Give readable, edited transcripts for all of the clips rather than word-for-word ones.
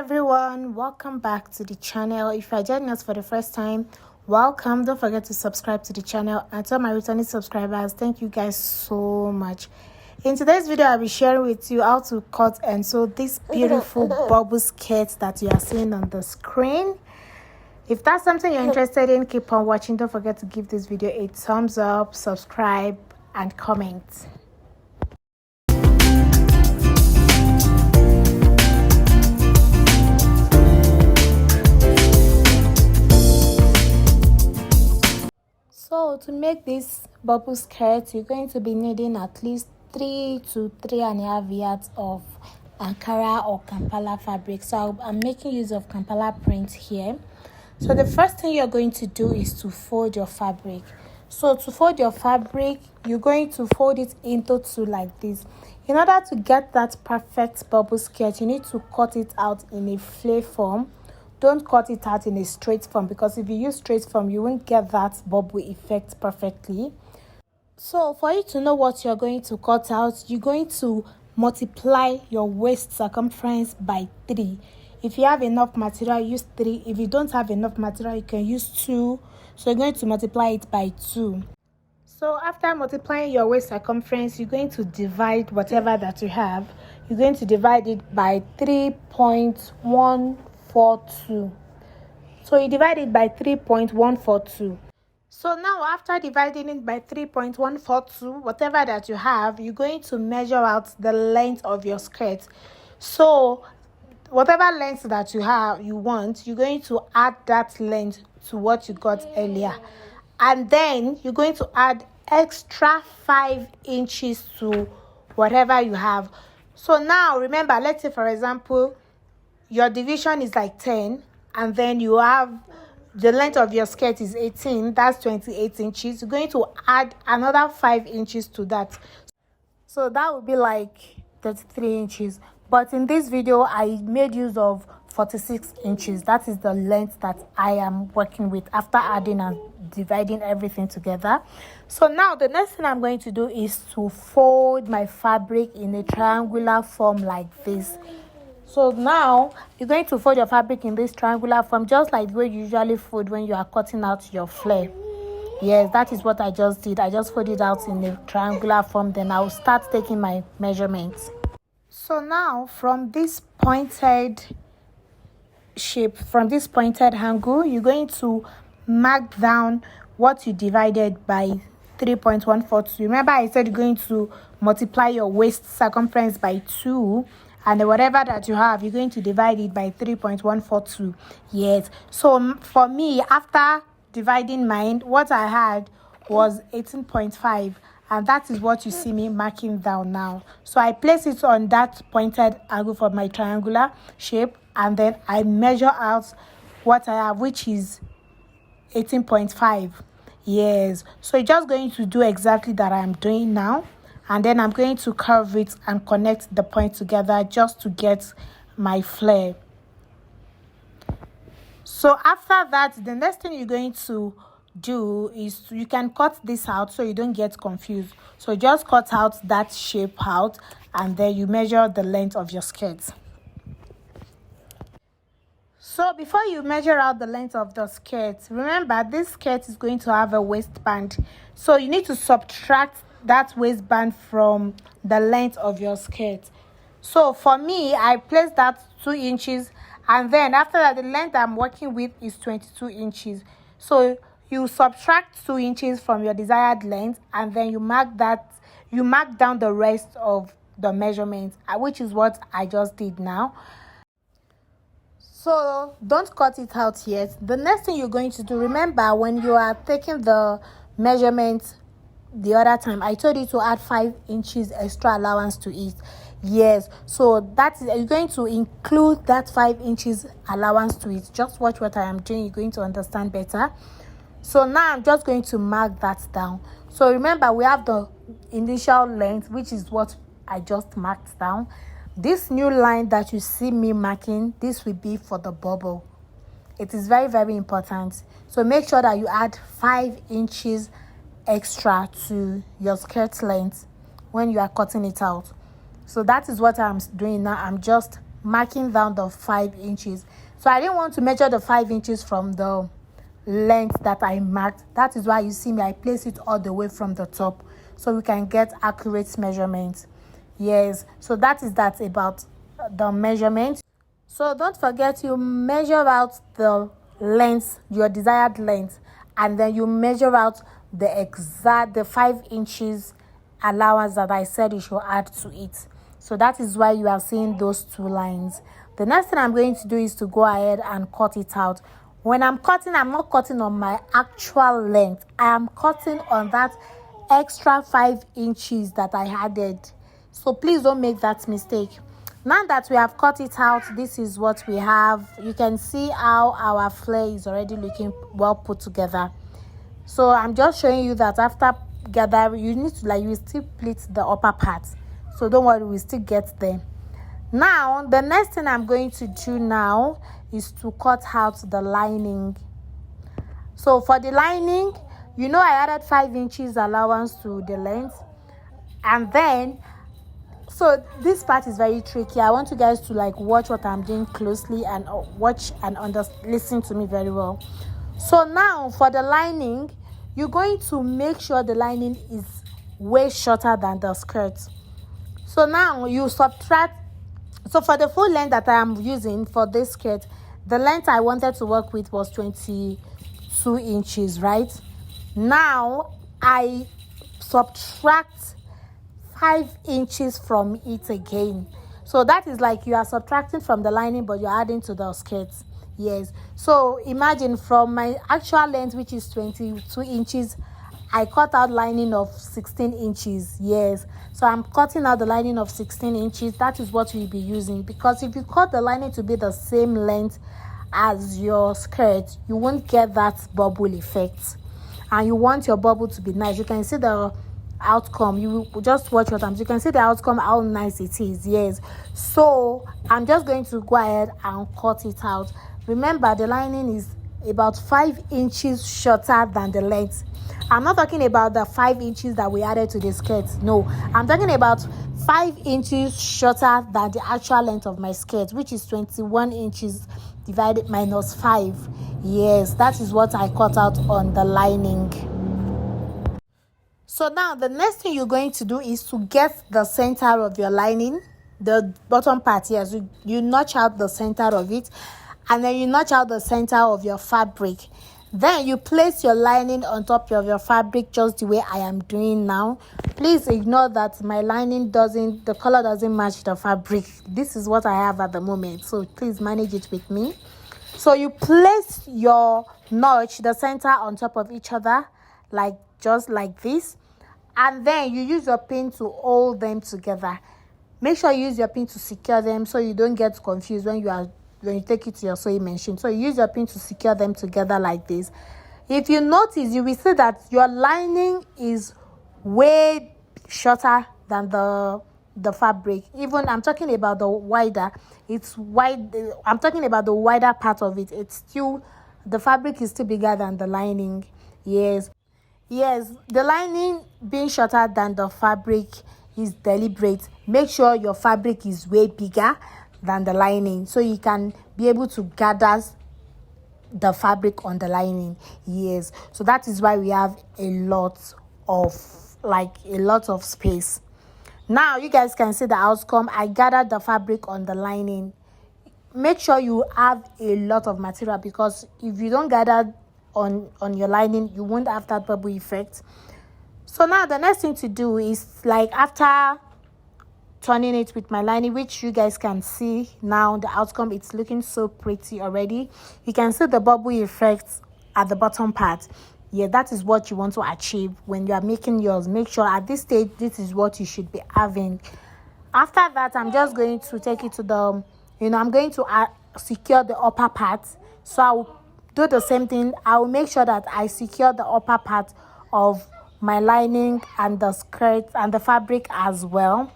everyone, welcome back to the channel. If you are joining us for the first time, welcome. Don't forget to subscribe to the channel, and to all my returning subscribers, thank you guys so much. In today's video, I'll be sharing with you how to cut and sew this beautiful bubble skirt that you are seeing on the screen. If that's something you're interested in, keep on watching. Don't forget to give this video a thumbs up, subscribe, and comment. So to make this bubble skirt, you're going to be needing at least 3 to 3.5 yards of Ankara or Kampala fabric. So I'm making use of Kampala print here. So the first thing you're going to do is to fold your fabric. So to fold your fabric, you're going to fold it into two like this. In order to get that perfect bubble skirt, you need to cut it out in a flare form. Don't cut it out in a straight form, because if you use straight form, you won't get that bubble effect perfectly. So for you to know what you're going to cut out, you're going to multiply your waist circumference by 3. If you have enough material, use 3. If you don't have enough material, you can use 2. So you're going to multiply it by 2. So after multiplying your waist circumference, you're going to divide whatever that you have. You're going to divide it by 3.142. So you divide it by 3.142. So now after dividing it by 3.142, whatever that you have, you're going to measure out the length of your skirt. So whatever length that you want, you're going to add that length to what you got earlier. And then you're going to add extra 5 inches to whatever you have. So now remember, let's say for example, your division is like 10, and then you have the length of your skirt is 18, that's 28 inches. You're going to add another 5 inches to that. So that would be like 33 inches. But in this video, I made use of 46 inches. That is the length that I am working with after adding and dividing everything together. So now the next thing I'm going to do is to fold my fabric in a triangular form like this. So now you're going to fold your fabric in this triangular form, just like the way you usually fold when you are cutting out your flare. Yes, that is what I just did. I just folded out in a triangular form. Then I'll start taking my measurements. So now from this pointed shape, from this pointed angle, you're going to mark down what you divided by 3.142. Remember I said you're going to multiply your waist circumference by 2. And whatever that you have, you're going to divide it by 3.142. Yes. So for me, after dividing mine, what I had was 18.5. And that is what you see me marking down now. So I place it on that pointed angle for my triangular shape. And then I measure out what I have, which is 18.5. Yes. So you're just going to do exactly that I'm doing now. And then I'm going to curve it and connect the point together just to get my flare. So after that, the next thing you're going to do is you can cut this out so you don't get confused. So just cut out that shape out, and then you measure the length of your skirt. So before you measure out the length of the skirt, remember this skirt is going to have a waistband. So you need to subtract that waistband from the length of your skirt. So for me, I placed that 2 inches, and then after that, the length I'm working with is 22 inches. So you subtract 2 inches from your desired length, and then you mark down the rest of the measurements, which is what I just did now. So don't cut it out yet. The next thing you're going to do, remember when you are taking the measurements the other time, I told you to add 5 inches extra allowance to it. Yes, so that is, you're going to include that 5 inches allowance to it. Just watch what I am doing, you're going to understand better. So now I'm just going to mark that down. So remember, we have the initial length, which is what I just marked down. This new line that you see me marking, this will be for the bubble. It is very, very important. So make sure that you add 5 inches extra to your skirt length when you are cutting it out. So that is what I'm doing now. I'm just marking down the 5 inches. So I didn't want to measure the 5 inches from the length that I marked. That is why you see me, I place it all the way from the top so we can get accurate measurements. Yes, so that is that about the measurement. So don't forget, you measure out the length, your desired length, and then you measure out the 5 inches allowance that I said you should add to it. So that is why you are seeing those 2 lines. The next thing I'm going to do is to go ahead and cut it out. When I'm cutting, I'm not cutting on my actual length. I am cutting on that extra 5 inches that I added. So please don't make that mistake. Now that we have cut it out, this is what we have. You can see how our flare is already looking well put together. So I'm just showing you that after gather, you need to you still pleat the upper part. So don't worry, we still get there. Now, the next thing I'm going to do now is to cut out the lining. So for the lining, I added 5 inches allowance to the length. And then, so this part is very tricky. I want you guys to watch what I'm doing closely and watch and listen to me very well. So now for the lining, you're going to make sure the lining is way shorter than the skirt. So now you subtract. So for the full length that I am using for this skirt, the length I wanted to work with was 22 inches, right? Now I subtract 5 inches from it again. So that is you are subtracting from the lining, but you're adding to the skirt. Yes. So imagine from my actual length, which is 22 inches, I cut out lining of 16 inches. Yes. So I'm cutting out the lining of 16 inches. That is what we'll be using. Because if you cut the lining to be the same length as your skirt, you won't get that bubble effect. And you want your bubble to be nice. You can see the outcome. You just watch what I'm. You can see the outcome, how nice it is. Yes. So I'm just going to go ahead and cut it out. Remember, the lining is about 5 inches shorter than the length. I'm not talking about the 5 inches that we added to the skirt. No, I'm talking about 5 inches shorter than the actual length of my skirt, which is 21 inches divided minus 5. Yes, that is what I cut out on the lining. So now the next thing you're going to do is to get the center of your lining, the bottom part. Yes, you notch out the center of it, and then you notch out the center of your fabric. Then you place your lining on top of your fabric just the way I am doing now. Please ignore that my lining the color doesn't match the fabric. This is what I have at the moment, so please manage it with me. So you place your notch, the center on top of each other, just like this. And then you use your pin to hold them together. Make sure you use your pin to secure them so you don't get confused when you take it to your sewing machine. So you use your pin to secure them together like this. If you notice, you will see that your lining is way shorter than the fabric. Even I'm talking about the wider. It's wide. I'm talking about the wider part of it. The fabric is still bigger than the lining. Yes, the lining being shorter than the fabric is deliberate. Make sure your fabric is way bigger than the lining so you can be able to gather the fabric on the lining. Yes, so that is why we have a lot of space. Now you guys can see the outcome. I gathered the fabric on the lining. Make sure you have a lot of material, because if you don't gather on your lining, you won't have that bubble effect. So now the next thing to do is, after turning it with my lining, which you guys can see now, the outcome, it's looking so pretty already. You can see the bubble effect at the bottom part. Yeah, that is what you want to achieve when you are making yours. Make sure at this stage, this is what you should be having. After that, I'm just going to take it to I'm going to secure the upper part. So I'll do the same thing. I'll make sure that I secure the upper part of my lining and the skirt and the fabric as well.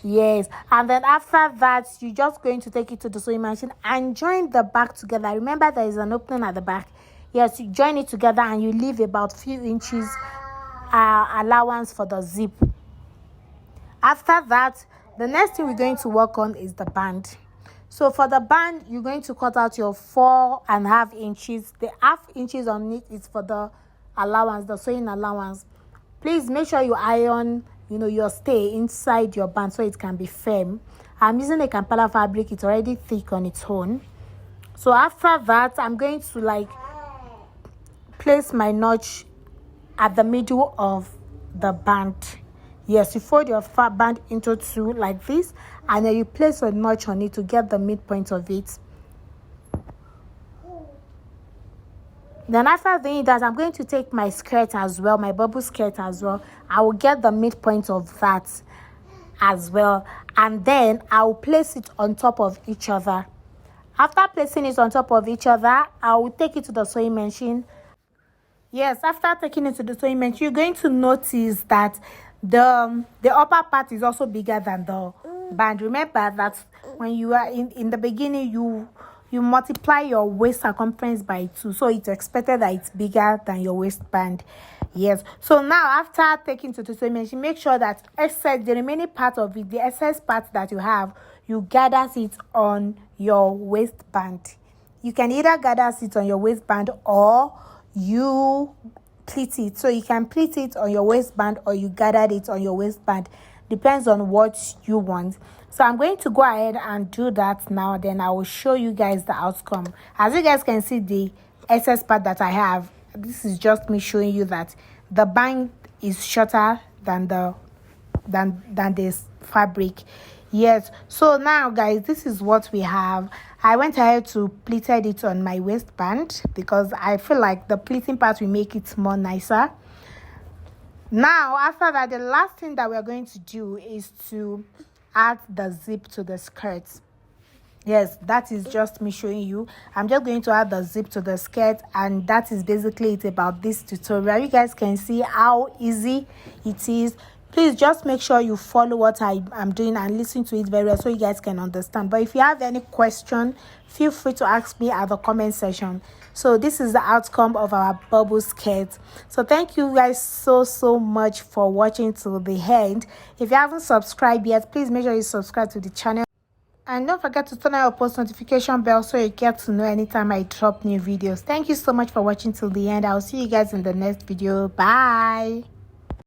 Yes, and then after that, you're just going to take it to the sewing machine and join the back together. Remember, there is an opening at the back. Yes, you join it together and you leave about few inches allowance for the zip. After that, the next thing we're going to work on is the band. So for the band, you're going to cut out your 4.5 inches. The half inches on it is for the allowance, the sewing allowance. Please make sure you iron, your stay inside your band so it can be firm. I'm using a Kampala fabric. It's already thick on its own. So after that, I'm going to place my notch at the middle of the band. Yes, you fold your band into 2 like this, and then you place a notch on it to get the midpoint of it. Then after doing that, I'm going to take my skirt as well, my bubble skirt as well. I will get the midpoint of that as well, and then I'll place it on top of each other. After placing it on top of each other, I will take it to the sewing machine. Yes, after taking it to the sewing machine, you're going to notice that the upper part is also bigger than the band. Remember that when you are in the beginning, you multiply your waist circumference by 2, so it's expected that it's bigger than your waistband. Yes, so now after taking to the sewing machine, make sure that the remaining part of it, the excess part that you have, you gather it on your waistband. You can either gather it on your waistband or you pleat it. So you can pleat it on your waistband or you gather it on your waistband. Depends on what you want. So I'm going to go ahead and do that now. Then I will show you guys the outcome. As you guys can see, the excess part that I have, this is just me showing you that the band is shorter than this fabric. Yes, so now guys, this is what we have. I went ahead to pleated it on my waistband because I feel like the pleating part will make it more nicer. Now after that, the last thing that we're going to do is to add the zip to the skirt. Yes, that is just me showing you. I'm just going to add the zip to the skirt, and that is basically it about this tutorial. You guys can see how easy it is. Please just make sure you follow what I'm doing and listen to it very well so you guys can understand. But if you have any question, feel free to ask me at the comment section. So this is the outcome of our bubble skirt. So thank you guys so much for watching till the end. If you haven't subscribed yet, please make sure you subscribe to the channel. And don't forget to turn on your post notification bell so you get to know anytime I drop new videos. Thank you so much for watching till the end. I'll see you guys in the next video. Bye.